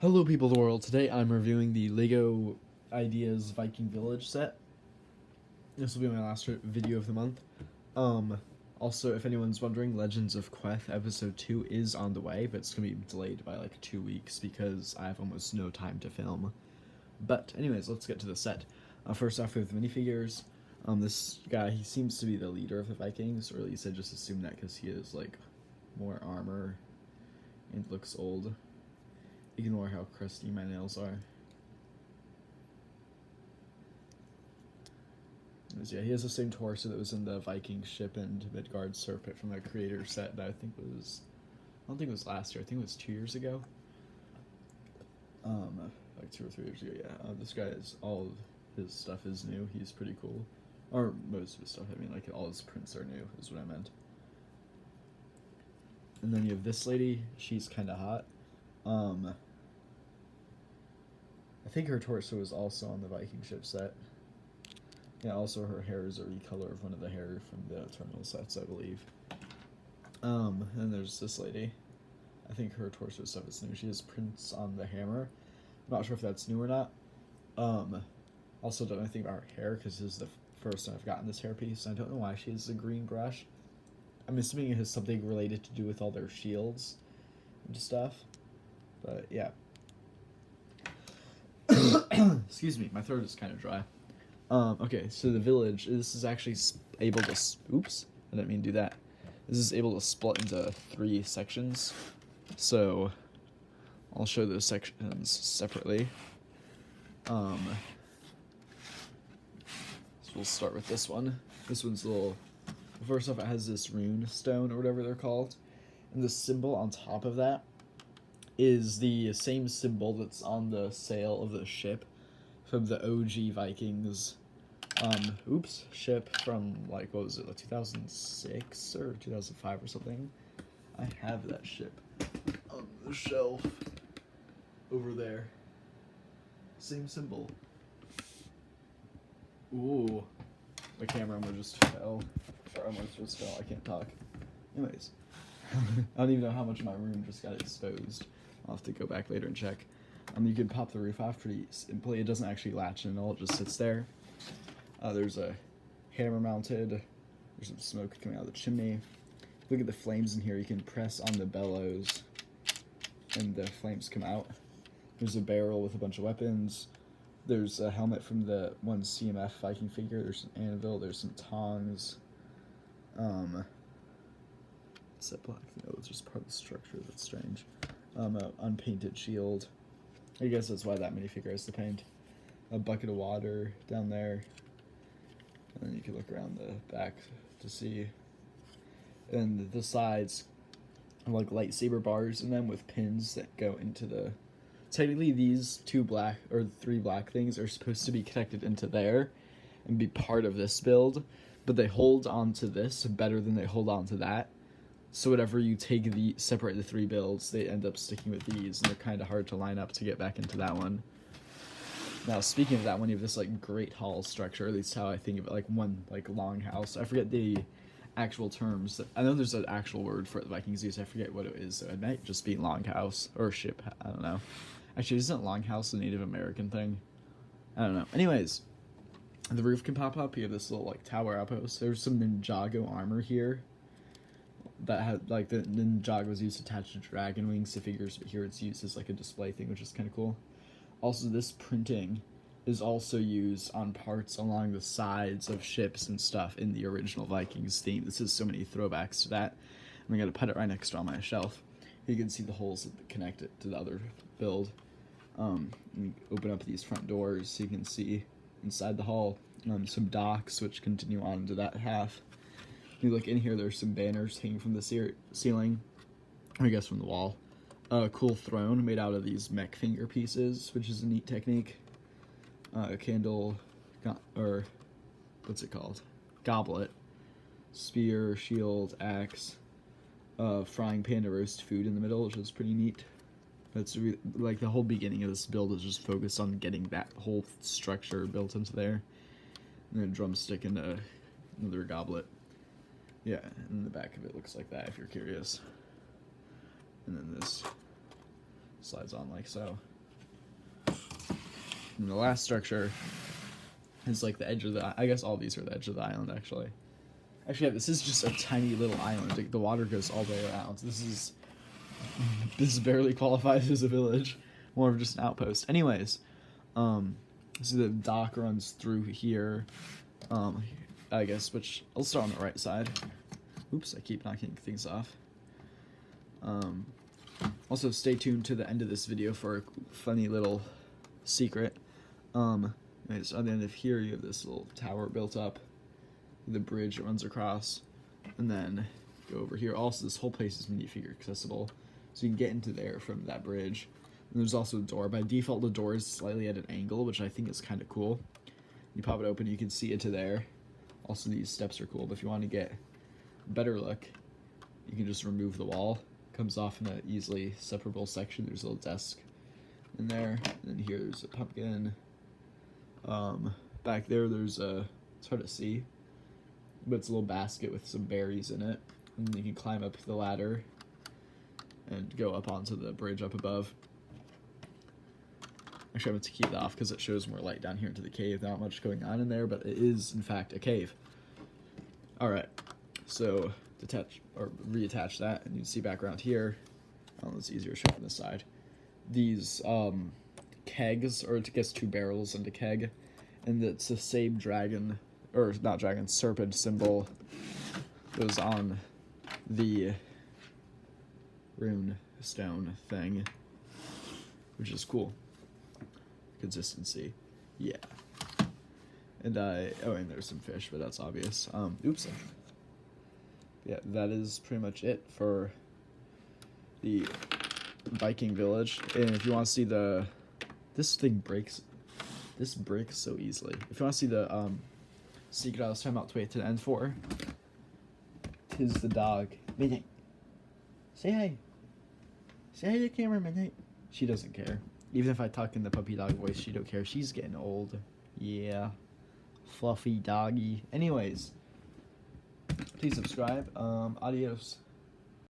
Hello people of the world, today I'm reviewing the LEGO Ideas Viking Village set. This will be my last video of the month. Also, if anyone's wondering, Legends of Queth Episode 2 is on the way, but it's going to be delayed by like 2 weeks because I have almost no time to film. But anyways, let's get to the set. First off with minifigures. This guy, he seems to be the leader of the Vikings, or at least I just assume that because he has like more armor and looks old. Ignore how crusty my nails are. Yeah, he has the same torso that was in the Viking ship and Midgard Serpent from the creator set that I don't think it was last year, I think it was 2 years ago. Like 2 or 3 years ago, yeah. This guy is, all of his stuff is new, he's pretty cool. Or most of his stuff, I mean, like all his prints are new, is what I meant. And then you have this lady, she's kinda hot. I think her torso is also on the Viking ship set. Yeah, also her hair is a recolor of one of the hair from the Eternal sets, I believe. And there's this lady. I think her torso stuff is new. She has prints on the hammer. I'm not sure if that's new or not. Also don't know anything about her hair, because this is the first time I've gotten this hairpiece. I don't know why she has a green brush. I'm assuming it has something related to do with all their shields and stuff. But yeah. Excuse me, my throat is kind of dry. Okay, so the village, this is actually able to, oops, I didn't mean to do that. This is able to split into 3 sections, so I'll show those sections separately. So we'll start with this one. This one's a little, first off it has this rune stone, or whatever they're called, and the symbol on top of that is the same symbol that's on the sail of the ship from the OG Vikings ship from, like, what was it, like 2006 or 2005 or something. I have that ship on the shelf over there. Same symbol. Ooh, the camera armor just fell. Our armor just fell, I can't talk. Anyways, I don't even know how much of my room just got exposed. I'll have to go back later and check. You can pop the roof off pretty simply. It doesn't actually latch in at all, it just sits there. There's a hammer mounted. There's some smoke coming out of the chimney. Look at the flames in here. You can press on the bellows and the flames come out. There's a barrel with a bunch of weapons. There's a helmet from the one CMF Viking figure. There's an anvil. There's some tongs. What's that black? No, it's just part of the structure. That's strange. An unpainted shield. I guess that's why that minifigure has to paint. A bucket of water down there. And then you can look around the back to see. And the sides are like lightsaber bars in them with pins that go into the... Technically these 3 black things are supposed to be connected into there and be part of this build, but they hold on to this better than they hold on to that. So whatever you separate the 3 builds, they end up sticking with these, and they're kind of hard to line up to get back into that one. Now, speaking of that one, you have this like great hall structure, at least how I think of it, like one like longhouse. I forget the actual terms. I know there's an actual word for it the Vikings use. I forget what it is. So it might just be longhouse or ship. I don't know. Actually, isn't longhouse a Native American thing? I don't know. Anyways, the roof can pop up. You have this little like tower outpost. There's some Ninjago armor here. That had, like, the Ninjago was used attached to dragon wings to figures, but here it's used as like a display thing, which is kind of cool. Also, this printing is also used on parts along the sides of ships and stuff in the original Vikings theme. This is so many throwbacks to that. I'm gonna put it right next to on my shelf. You can see the holes that connect it to the other build. You open up these front doors so you can see inside the hall. Some docks which continue on into that half. You look in here, there's some banners hanging from the ceiling, I guess from the wall. A cool throne made out of these mech finger pieces, which is a neat technique. A candle, or what's it called? Goblet. Spear, shield, axe. Frying pan to roast food in the middle, which is pretty neat. That's like the whole beginning of this build is just focused on getting that whole structure built into there. And then a drumstick and another goblet. Yeah, and the back of it looks like that if you're curious. And then this slides on like so. And the last structure is like the edge of the, I guess all these are the edge of the island, actually. Actually, yeah, this is just a tiny little island. Like, the water goes all the way around. This barely qualifies as a village. More of just an outpost. Anyways, so the dock runs through here. I guess, which I'll start on the right side. Oops, I keep knocking things off. Also, stay tuned to the end of this video for a funny little secret. Anyways, on the end of here, you have this little tower built up. The bridge that runs across, and then go over here. Also, this whole place is minifigure accessible, so you can get into there from that bridge. And there's also a door. By default, the door is slightly at an angle, which I think is kind of cool. You pop it open, you can see into there. Also, these steps are cool, but if you want to get a better look, you can just remove the wall. It comes off in an easily separable section. There's a little desk in there, and then here there's a pumpkin. Back there, there's a, it's hard to see, but it's a little basket with some berries in it, and you can climb up the ladder and go up onto the bridge up above. Actually, I'm going to keep that off because it shows more light down here into the cave. Not much going on in there, but it is, in fact, a cave. Alright, so detach or reattach that, and you can see back around here. It's easier to show from this side. These kegs, or I guess 2 barrels and a keg, and it's the same dragon, or not dragon, serpent symbol that was on the rune stone thing, which is cool. Consistency, yeah. And and there's some fish, but that's obvious. Oops. Yeah, that is pretty much it for the Viking village. And if you want to see this thing breaks. This breaks so easily. If you want to see the secret I was talking about to wait to the end for, tis the dog. Midnight. Say hi. Say hi to the camera, Midnight. She doesn't care. Even if I talk in the puppy dog voice, she don't care. She's getting old. Yeah. Fluffy doggy. Anyways, please subscribe. Adios.